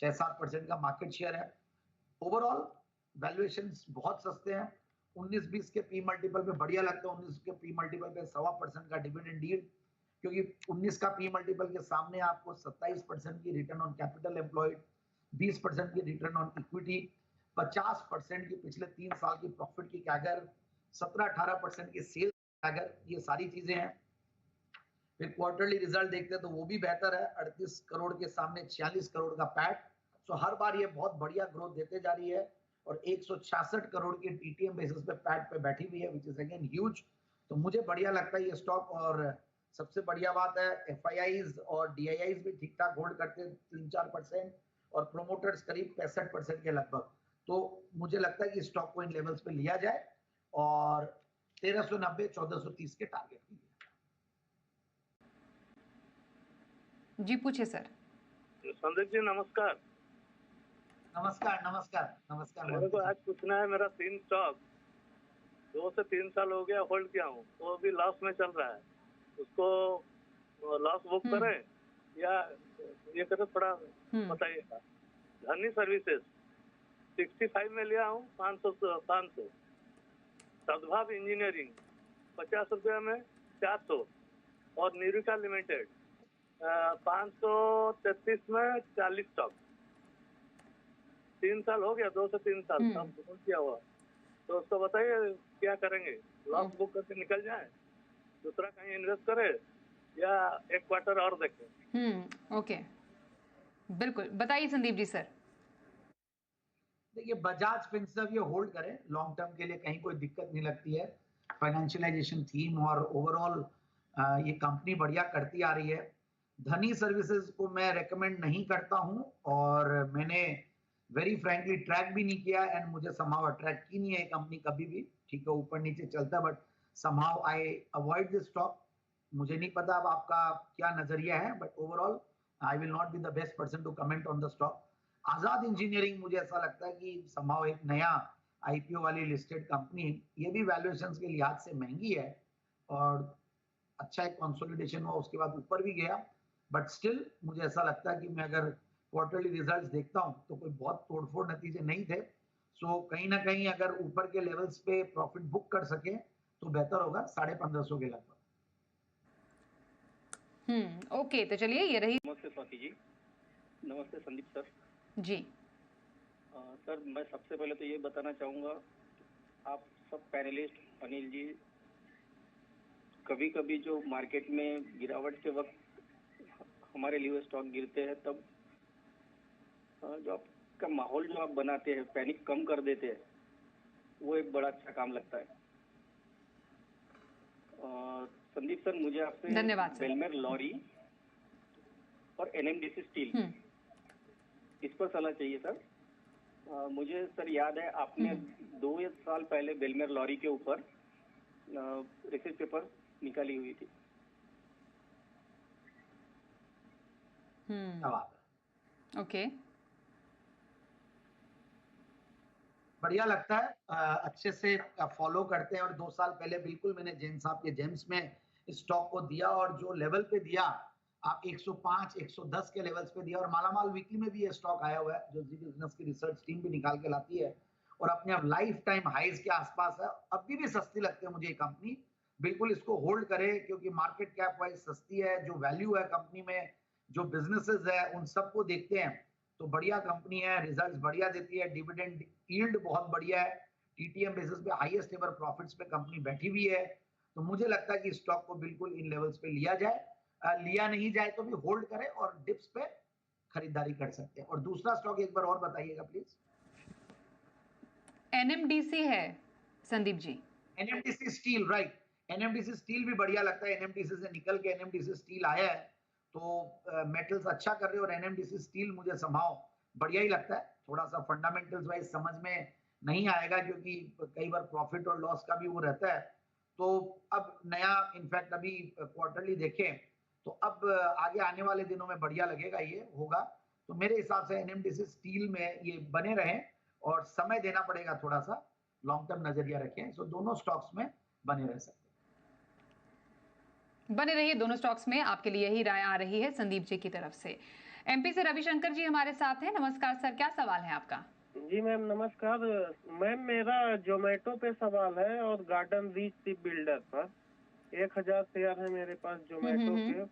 6-7% का market share है। Overall valuations बहुत सस्ते हैं। 19-20 के पी मल्टीपल पे बढ़िया लगता है। 19 के पी मल्टीपल पे 1.25% का डिविडेंड यील्ड, क्योंकि 19 का पी मल्टीपल के सामने आपको 27% की रिटर्न ऑन कैपिटल एम्प्लॉयड, 20% की रिटर्न ऑन इक्विटी, 50% की पिछले 3 साल की प्रॉफिट की कैगर, 17-18% की सेल्स कैगर, ये सारी चीजें हैं। फिर क्वार्टरली रिजल्ट देखते हैं तो वो भी बेहतर है। 38 करोड़ के सामने 46 करोड़ का पैट। सो हर बार ये बहुत बढ़िया ग्रोथ देते जा रही है और 166 करोड़ की टीटीएम बेसिस पे पैट पे बैठी हुई है, विच इज अगेन ह्यूज। तो मुझे बढ़िया लगता है ये स्टॉक। और सबसे बढ़िया बात है एफआईआईज और डीआईआईज भी ठीक ठाक होल्ड करते हैं 3-4% और प्रोमोटर्स करीब 65% के लगभग। तो मुझे लगता है कि स्टॉक को इन लेवल्स पे लिया जाए और 1390-1430 के टारगेट के लिए। जी पूछे सर। संदीप जी नमस्कार। नमस्कार नमस्कार नमस्कार। मेरे को आज पूछना है, मेरा 3 स्टॉक 2 से 3 साल हो गया होल्ड किया हूँ, तो अभी लॉस में चल रहा है, उसको लॉस बुक करें या ये करें, थोड़ा बताइएगा। धनी सर्विसेज 65 में लिया हूँ 500। सद्भाव इंजीनियरिंग 50 रुपया में 400 और निरिका लिमिटेड 533 में 40 स्टॉक। 3 साल हो गया, 2 से 3 साल तब किया हुआ, तो उसको बताइए क्या करेंगे। लॉस बुक करके निकल जाए, दूसरा कहीं इन्वेस्ट करे या एक क्वार्टर और देखें। ओके, बिल्कुल बताइए संदीप जी सर। देखिए बजाज फिनसर्व ये होल्ड करें लॉन्ग टर्म के लिए, कहीं कोई दिक्कत नहीं लगती है। फाइनेंशियलाइजेशन थीम और ओवरऑल ये कंपनी बढ़िया करती आ रही है। धनी सर्विसेज को मैं रेकमेंड नहीं करता हूं और मैंने वेरी फ्रैंकली ट्रैक भी नहीं किया एंड मुझे समहाउ अट्रैक्ट की नहीं है कंपनी कभी भी। ठीक है, ऊपर नीचे चलता है but somehow I avoid this stock. मुझे नहीं पता अब आपका क्या नजरिया है, but overall I will not be the best person to comment on the stock. Azad engineering मुझे ऐसा लगता है कि समहाउ एक नया आईपीओ वाली लिस्टेड कंपनी, ये भी वैल्यूएशंस के लिहाज से महंगी है और अच्छा एक कंसोलिडेशन हुआ, उसके बाद ऊपर भी गया, बट स्टिल मुझे ऐसा लगता है कि मैं अगर क्वार्टरली रिजल्ट्स देखता हूं तो कोई बहुत तोड़फोड़ नतीजे नहीं थे। सो कहीं ना कहीं अगर ऊपर के लेवल्स पे प्रॉफिट बुक कर सके तो बेहतर होगा 1550 के लगभग। ओके, तो चलिए ये रही। नमस्ते स्वाति जी। नमस्ते संदीप सर जी। सर मैं सबसे पहले तो ये बताना चाहूँगा, आप सब पैनलिस्ट, अनिल जी, कभी कभी जो मार्केट में गिरावट के वक्त हमारे लिए स्टॉक गिरते हैं, तब जो आपका माहौल जो आप बनाते हैं, पैनिक कम कर देते हैं, वो एक बड़ा अच्छा काम लगता है। संदीप सर मुझे आपसे धन्यवाद सर। बेलमेर लॉरी और एनएमडीसी स्टील इस पर सलाह चाहिए सर। मुझे सर याद है आपने 2 साल पहले बेलमेर लॉरी के ऊपर रिसर्च पेपर निकाली हुई थी। ओके, बढ़िया लगता है, अच्छे से फॉलो करते हैं। और 2 साल पहले बिल्कुल मैंने जैन साहब के जेम्स में स्टॉक को दिया और जो लेवल पे दिया आप 105 110 के लेवल्स पे दिया। और मालामाल वीकली में भी ये स्टॉक आया हुआ है जो जी बिजनेस की रिसर्च टीम भी निकाल के लाती है और अपने अब लाइफ टाइम हाइज के आसपास है। अभी भी सस्ती लगती है मुझे ये कंपनी, बिल्कुल इसको होल्ड करे क्योंकि मार्केट कैप वाइज सस्ती है। जो वैल्यू है कंपनी में, जो बिजनेसेस है, उन सबको देखते हैं तो बढ़िया कंपनी है, रिजल्ट्स बढ़िया देती है, डिविडेंड यील्ड बहुत बढ़िया है, टीटीएम बेसिस पे हाईएस्ट एवर प्रॉफिट्स पे कंपनी बैठी हुई है। तो मुझे लगता है कि स्टॉक को बिल्कुल इन लेवल्स पे लिया जाए, लिया नहीं जाए तो भी होल्ड करें और डिप्स पे खरीदारी कर सकते हैं। और दूसरा स्टॉक एक बार और बताइएगा प्लीज। एनएमडीसी है Sandeep ji. NMDC steel, right. NMDC steel भी बढ़िया लगता है। एनएमडीसी से निकल के एनएमडीसी स्टील आया है तो मेटल्स अच्छा कर रहे हैं और एनएमडीसी स्टील मुझे संभाव बढ़िया ही लगता है। थोड़ा सा फंडामेंटल्स वाइज समझ में नहीं आएगा क्योंकि कई बार प्रॉफिट और लॉस का भी वो रहता है। तो अब नया इनफैक्ट अभी क्वार्टरली देखें तो अब आगे आने वाले दिनों में बढ़िया लगेगा, ये होगा। तो मेरे हिसाब से एनएमडीसी स्टील में ये बने रहें और समय देना पड़ेगा, थोड़ा सा लॉन्ग टर्म नजरिया रखें। सो दोनों स्टॉक्स में बने रह सकते हैं। बने रहिए दोनों स्टॉक्स में, आपके लिए यही राय आ रही है संदीप जी की तरफ से। एमपी से रविशंकर जी हमारे साथ हैं। नमस्कार सर, क्या सवाल है आपका? जी मैम नमस्कार। मैम मेरा जोमेटो पे सवाल है और गार्डन रीच शिप बिल्डर पर 1000 शेयर है मेरे पास जोमेटो के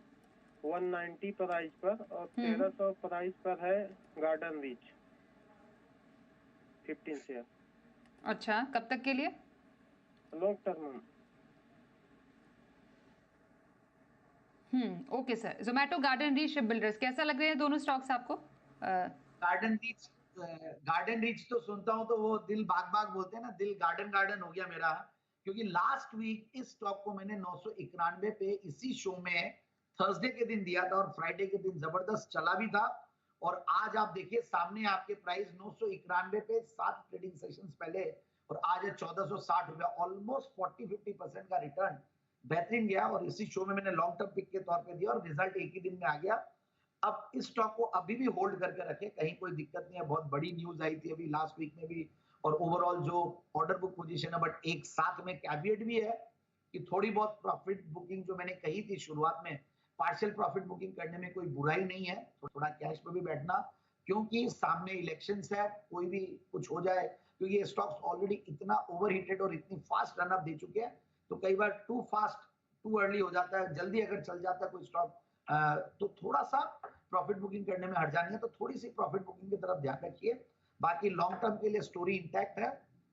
190 प्राइस पर और 1300 प्राइस पर है गार्डन रीच 15 शेयर। अच्छा, कब तक के लिए? Long term. Okay sir. Zomato, garden reach, ship builders, कैसा लग रहे हैं दोनों स्टॉक्स आपको? गार्डन रीच तो सुनता हूं तो वो दिल बाग बाग बोलते हैं ना, दिल गार्डन गार्डन हो गया मेरा, क्योंकि लास्ट वीक इस स्टॉक को मैंने 991 पे इसी शो में थर्सडे के दिन दिया था और फ्राइडे के दिन जबरदस्त चला भी था। और आज आप देखिए सामने आपके प्राइस 991 पे 7 ट्रेडिंग सेशंस पहले, और आज है 1460 रुपया, ऑलमोस्ट 40-50% का रिटर्न, बेहतरीन गया। और इसी शो में मैंने लॉन्ग टर्म पिक के तौर पे दिया और रिजल्ट एक ही दिन में आ गया। अब इस स्टॉक को अभी भी होल्ड करके रखे, कहीं कोई दिक्कत नहीं है। बहुत बड़ी न्यूज आई थी अभी लास्ट वीक में भी, और ओवरऑल जो ऑर्डर बुक पोजीशन है, बट एक साथ में कैविएट भी है कि थोड़ी बहुत प्रॉफिट बुकिंग जो मैंने कही थी शुरुआत में, पार्शियल प्रॉफिट बुकिंग करने में कोई बुराई नहीं है, तो थोड़ा कैश पे भी बैठना, क्योंकि सामने इलेक्शंस है, कोई भी कुछ हो जाए, क्योंकि ये स्टॉक्स ऑलरेडी इतना ओवरहीटेड और इतनी फास्ट रनअप दे चुके हैं, तो कई बार टू फास्ट टू अर्ली हो जाता है। जल्दी अगर चल जाता है कोई स्टॉक तो थोड़ा सा प्रॉफिट बुकिंग करने में हट जानी है, तो थोड़ी सी प्रॉफिट बुकिंग की तरफ ध्यान रखिए। बाकी लॉन्ग टर्म के लिए स्टोरी इंटैक्ट है,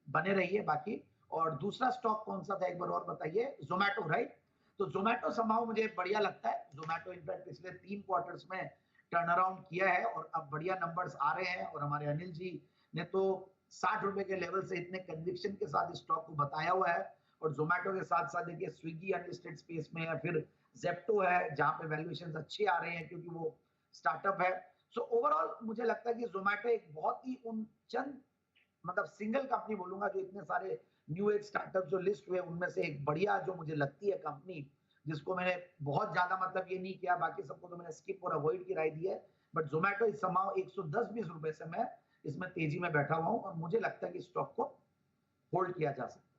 बने रहिए बाकी। और दूसरा स्टॉक कौन सा था एक बार और बताइए? जोमेटो, राइट? तो जोमेटो संभाव मुझे बढ़िया लगता है। जोमेटो इनफैक्ट पिछले 3 क्वार्टर्स में टर्न अराउंड किया है और अब बढ़िया नंबर्स आ रहे हैं। और हमारे अनिल जी ने तो 60 रुपए के लेवल से इतने कन्विक्शन के साथ स्टॉक को बताया हुआ है। और जोमेटो के साथ साथ देखिए स्विगी अनलिस्टेड स्पेस में है, फिर जेप्टो है जहां पे वैल्यूएशन अच्छे आ रहे हैं क्योंकि वो स्टार्टअप है। सो ओवरऑल मुझे लगता है कि जोमेटो एक बहुत ही उन चंद मतलब सिंगल कंपनी बोलूंगा जो इतने सारे न्यू एज स्टार्टअप जो लिस्ट हुए उनमें से एक बढ़िया जो मुझे लगती है कंपनी, जिसको मैंने बहुत ज्यादा मतलब ये नहीं किया, बाकी सबको तो मैंने स्किप और अवॉइड की राय दी है। बट जोमेटो इस समाव 110-20 रुपए से मैं इसमें तेजी में बैठा हुआ हूं और मुझे लगता है कि स्टॉक को होल्ड किया जा सकता है।